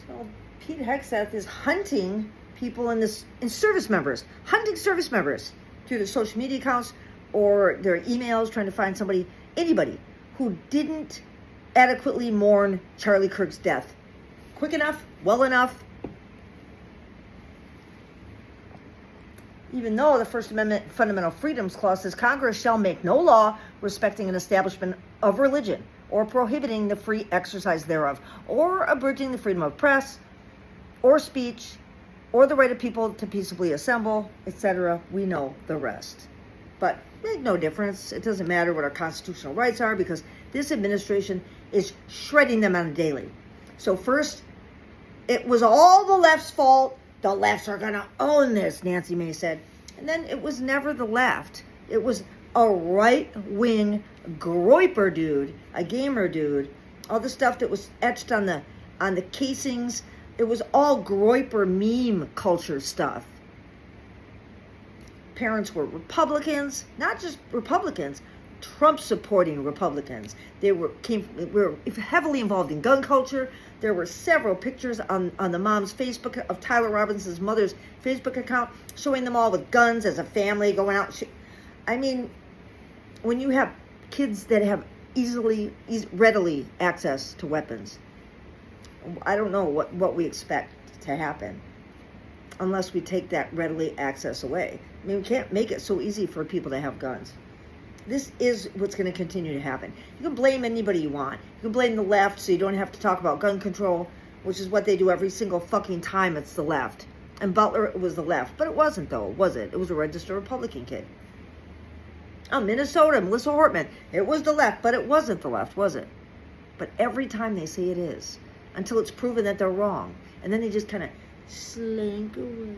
Well, Pete Hegseth is hunting people in service members, hunting service members through their social media accounts or their emails, trying to find anybody who didn't adequately mourn Charlie Kirk's death. Quick enough, well enough. Even though the First Amendment Fundamental Freedoms Clause says Congress shall make no law respecting an establishment of religion or prohibiting the free exercise thereof, or abridging the freedom of press, or speech, or the right of people to peaceably assemble, etc. We know the rest. But make no difference. It doesn't matter what our constitutional rights are, because this administration is shredding them on a daily. So first, it was all the left's fault. The lefts are going to own this, Nancy May said. And then it was never the left. It was a right-wing groiper dude, a gamer dude. All the stuff that was etched on the casings, it was all groiper meme culture stuff. Parents were Republicans, not just Republicans, Trump-supporting Republicans. They were heavily involved in gun culture. There were several pictures on the mom's Facebook, of Tyler Robinson's mother's Facebook account, showing them all with guns as a family going out. I mean, when you have kids that have readily access to weapons, I don't know what we expect to happen unless we take that readily access away. I mean, we can't make it so easy for people to have guns. This is what's going to continue to happen. You can blame anybody you want. You can blame the left so you don't have to talk about gun control, which is what they do every single fucking time it's the left. And Butler was the left. But it wasn't, though, was it? It was a registered Republican kid. Oh, Minnesota, Melissa Hortman. It was the left, but it wasn't the left, was it? But every time they say it is, until it's proven that they're wrong. And then they just kind of slink away.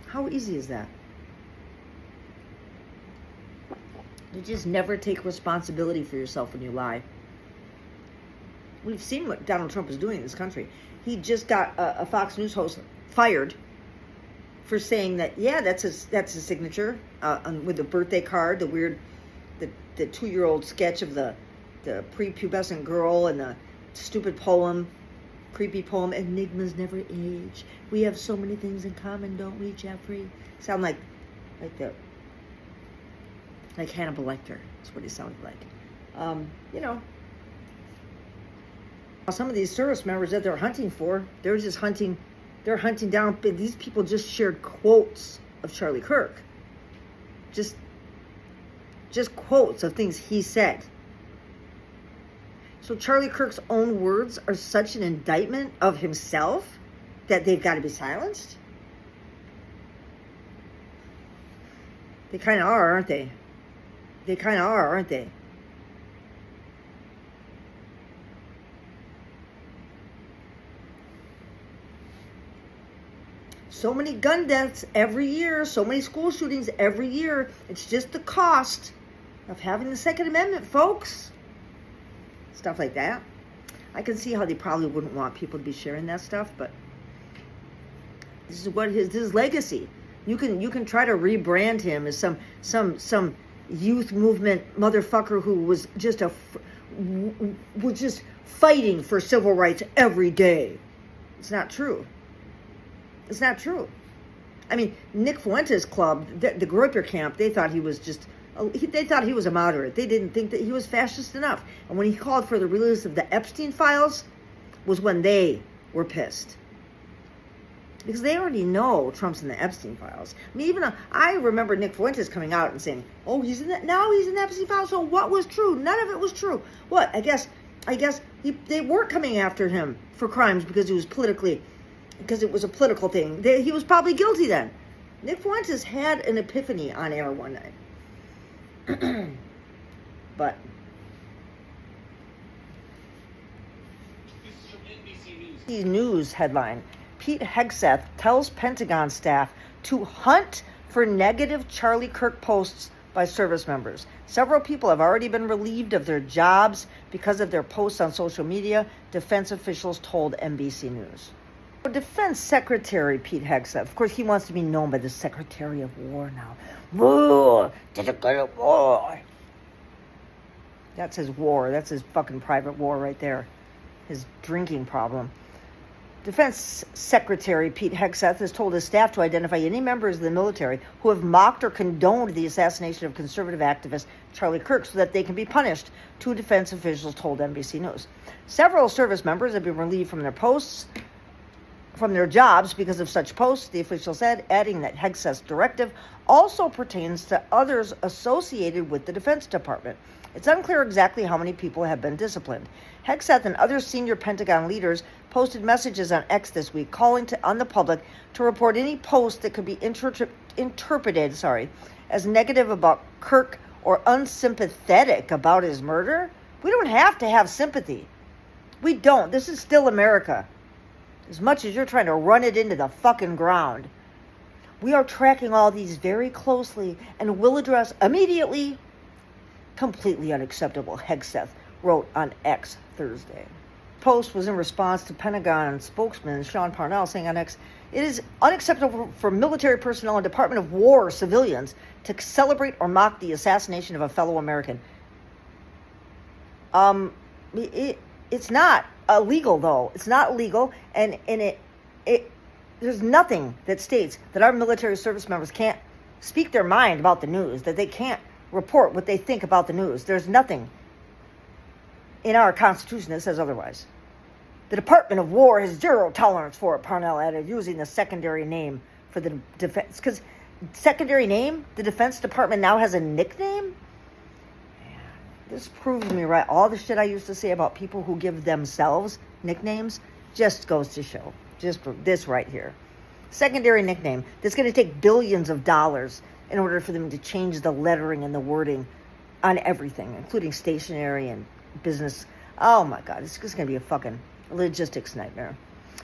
How easy is that? You just never take responsibility for yourself when you lie. We've seen what Donald Trump is doing in this country. He just got a Fox News host fired for saying that, yeah, that's his signature with the birthday card, the 2-year-old sketch of the prepubescent girl and the stupid poem, creepy poem, enigmas never age. We have so many things in common, don't we, Jeffrey? Sound like Hannibal Lecter. That's what he sounded like. Some of these service members that they're hunting for, they're hunting down. These people just shared quotes of Charlie Kirk. Just quotes of things he said. So Charlie Kirk's own words are such an indictment of himself that they've got to be silenced? They kind of are, aren't they? They kind of are, aren't they? So many gun deaths every year, so many school shootings every year. It's just the cost of having the Second Amendment, folks. Stuff like that. I can see how they probably wouldn't want people to be sharing that stuff, but this is his legacy. You can try to rebrand him as some youth movement motherfucker who was just fighting for civil rights every day. It's not true. It's not true. I mean, Nick Fuentes' club, the Groiper camp, they thought he was a moderate. They didn't think that he was fascist enough. And when he called for the release of the Epstein files was when they were pissed. Because they already know Trump's in the Epstein files. I mean, I remember Nick Fuentes coming out and saying, "Oh, he's in that now. He's in the Epstein files." So what was true? None of it was true. What? I guess they weren't coming after him for crimes because it was a political thing. He was probably guilty then. Nick Fuentes had an epiphany on air one night. But NBC News headline: Pete Hegseth tells Pentagon staff to hunt for negative Charlie Kirk posts by service members. Several people have already been relieved of their jobs because of their posts on social media, defense officials told NBC News. Defense Secretary Pete Hegseth, of course, he wants to be known by the Secretary of War now. War, to the good of war. That's his war. That's his fucking private war right there. his drinking problem. Defense Secretary Pete Hegseth has told his staff to identify any members of the military who have mocked or condoned the assassination of conservative activist Charlie Kirk so that they can be punished, two defense officials told NBC News. Several service members have been relieved from their posts, from their jobs because of such posts, the official said, adding that Hegseth's directive also pertains to others associated with the Defense Department. It's unclear exactly how many people have been disciplined. Hegseth and other senior Pentagon leaders posted messages on X this week calling on the public to report any post that could be interpreted as negative about Kirk or unsympathetic about his murder. We don't have to have sympathy. We don't. This is still America. As much as you're trying to run it into the fucking ground. We are tracking all these very closely and will address immediately. Completely unacceptable, Hegseth wrote on X Thursday. Post was in response to Pentagon spokesman Sean Parnell saying on X, it is unacceptable for military personnel and Department of War civilians to celebrate or mock the assassination of a fellow American. It's not illegal, though. It's not illegal, and there's nothing that states that our military service members can't speak their mind about the news, that they can't report what they think about the news. There's nothing in our Constitution that says otherwise. The Department of War has zero tolerance for it, Parnell added, using the secondary name for the defense. Because secondary name, the Defense Department now has a nickname? This proves me right. All the shit I used to say about people who give themselves nicknames just goes to show. Just this right here. Secondary nickname that's going to take billions of dollars in order for them to change the lettering and the wording on everything, including stationery and business. Oh my God, it's just going to be a fucking logistics nightmare.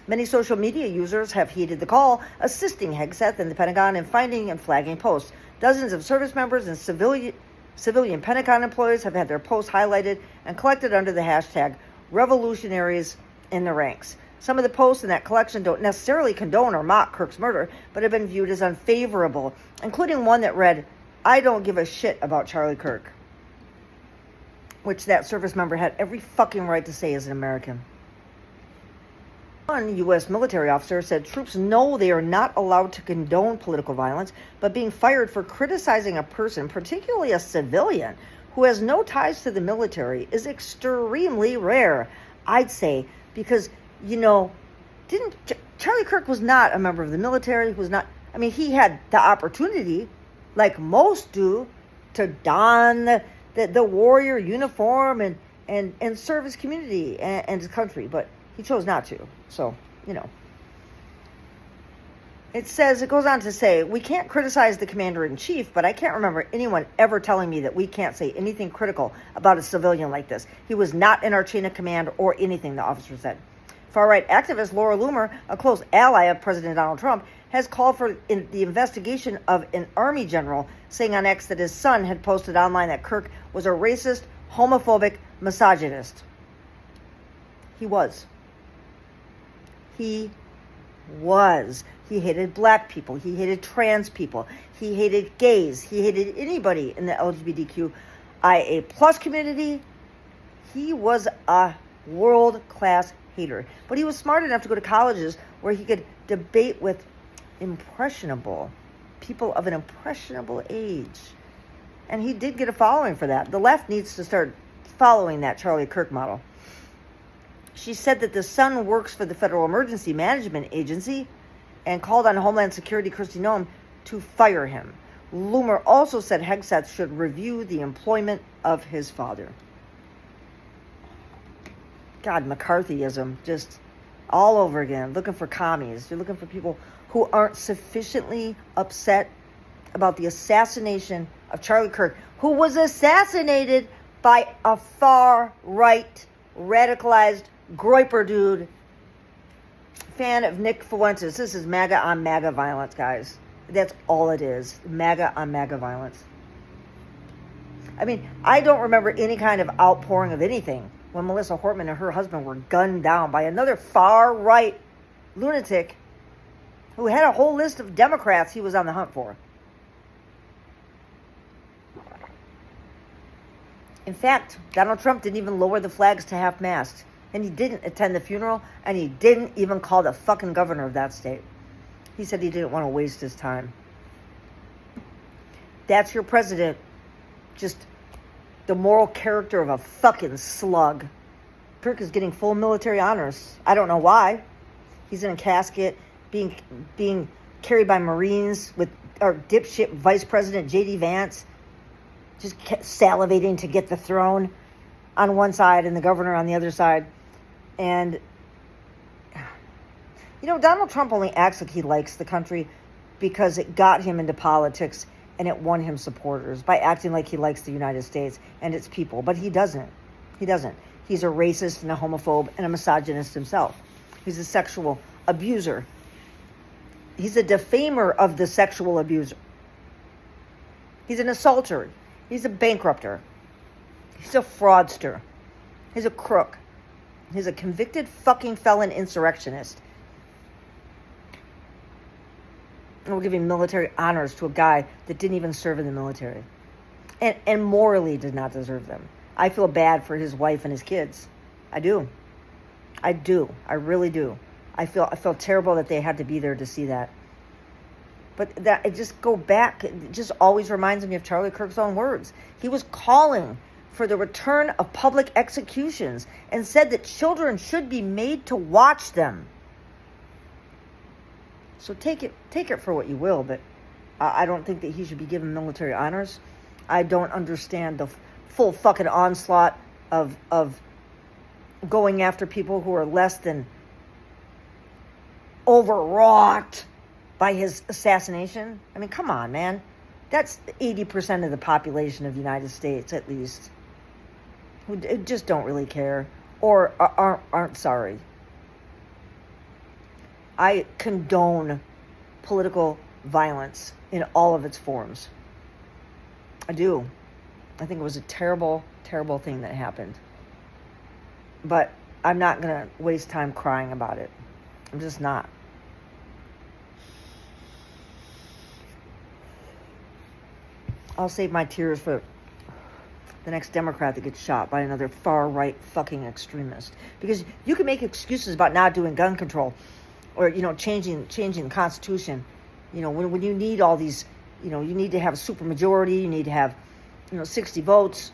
Many social media users have heeded the call, assisting Hegseth and the Pentagon in finding and flagging posts. Dozens of service members and civilian Pentagon employees have had their posts highlighted and collected under the hashtag revolutionaries in the ranks. Some of the posts in that collection don't necessarily condone or mock Kirk's murder, but have been viewed as unfavorable, including one that read, I don't give a shit about Charlie Kirk, which that service member had every fucking right to say as an American. One U.S. military officer said troops know they are not allowed to condone political violence, but being fired for criticizing a person, particularly a civilian, who has no ties to the military is extremely rare, I'd say, because Charlie Kirk was not a member of the military, he had the opportunity, like most do, to don the warrior uniform and serve his community and his country, but he chose not to. So, it goes on to say, we can't criticize the commander-in-chief, but I can't remember anyone ever telling me that we can't say anything critical about a civilian like this. He was not in our chain of command or anything, the officer said. Far-right activist Laura Loomer, a close ally of President Donald Trump, has called for the investigation of an Army general, saying on X that his son had posted online that Kirk was a racist, homophobic, misogynist. He was. He hated black people. He hated trans people. He hated gays. He hated anybody in the LGBTQIA plus community. He was a world-class hater. But he was smart enough to go to colleges where he could debate with people of an impressionable age. And he did get a following for that. The left needs to start following that Charlie Kirk model. She said that the son works for the Federal Emergency Management Agency and called on Homeland Security Kristi Noem to fire him. Loomer also said Hegseth should review the employment of his father. God, McCarthyism, just all over again, looking for commies. You're looking for people who aren't sufficiently upset about the assassination of Charlie Kirk, who was assassinated by a far-right, radicalized Groyper dude, fan of Nick Fuentes. This is MAGA on MAGA violence, guys. That's all it is. MAGA on MAGA violence. I don't remember any kind of outpouring of anything when Melissa Hortman and her husband were gunned down by another far-right lunatic who had a whole list of Democrats he was on the hunt for. In fact, Donald Trump didn't even lower the flags to half-mast. And he didn't attend the funeral, and he didn't even call the fucking governor of that state. He said he didn't want to waste his time. That's your president. Just the moral character of a fucking slug. Kirk is getting full military honors. I don't know why. He's in a casket, being carried by Marines with our dipshit Vice President J.D. Vance, just salivating to get the throne on one side and the governor on the other side. And, Donald Trump only acts like he likes the country because it got him into politics and it won him supporters by acting like he likes the United States and its people. But he doesn't. He doesn't. He's a racist and a homophobe and a misogynist himself. He's a sexual abuser. He's a defamer of the sexual abuser. He's an assaulter. He's a bankrupter. He's a fraudster. He's a crook. He's a convicted fucking felon insurrectionist. And we're giving military honors to a guy that didn't even serve in the military. And morally did not deserve them. I feel bad for his wife and his kids. I do. I really do. I feel terrible that they had to be there to see that. But that it just go back. It just always reminds me of Charlie Kirk's own words. He was calling for the return of public executions and said that children should be made to watch them. So take it for what you will, but I don't think that he should be given military honors. I don't understand the full fucking onslaught of going after people who are less than overwrought by his assassination. I mean, come on, man. That's 80% of the population of the United States, at least, who just don't really care or aren't sorry. I condone political violence in all of its forms. I do. I think it was a terrible, terrible thing that happened. But I'm not going to waste time crying about it. I'm just not. I'll save my tears for the next Democrat that gets shot by another far-right fucking extremist. Because you can make excuses about not doing gun control or, changing the Constitution. When you need all these, you need to have a supermajority, you need to have, 60 votes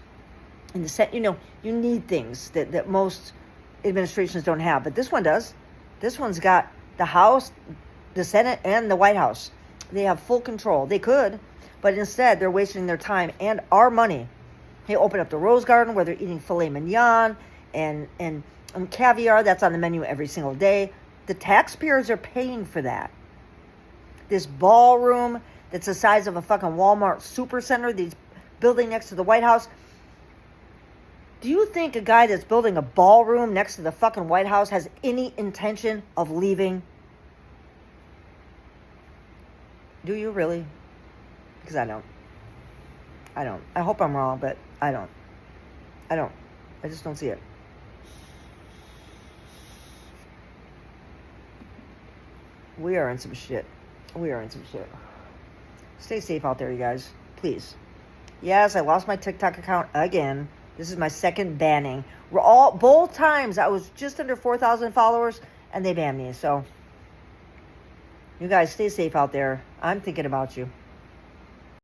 in the Senate. You need things that most administrations don't have. But this one does. This one's got the House, the Senate, and the White House. They have full control. They could, but instead they're wasting their time and our money. They open up the Rose Garden where they're eating filet mignon and caviar that's on the menu every single day. The taxpayers are paying for that. This ballroom that's the size of a fucking Walmart supercenter that's building next to the White House. Do you think a guy that's building a ballroom next to the fucking White House has any intention of leaving? Do you really? Because I don't. I hope I'm wrong, but I don't. I just don't see it. We are in some shit. Stay safe out there, you guys. Please. Yes, I lost my TikTok account again. This is my second banning. Both times I was just under 4,000 followers and they banned me. So you guys stay safe out there. I'm thinking about you.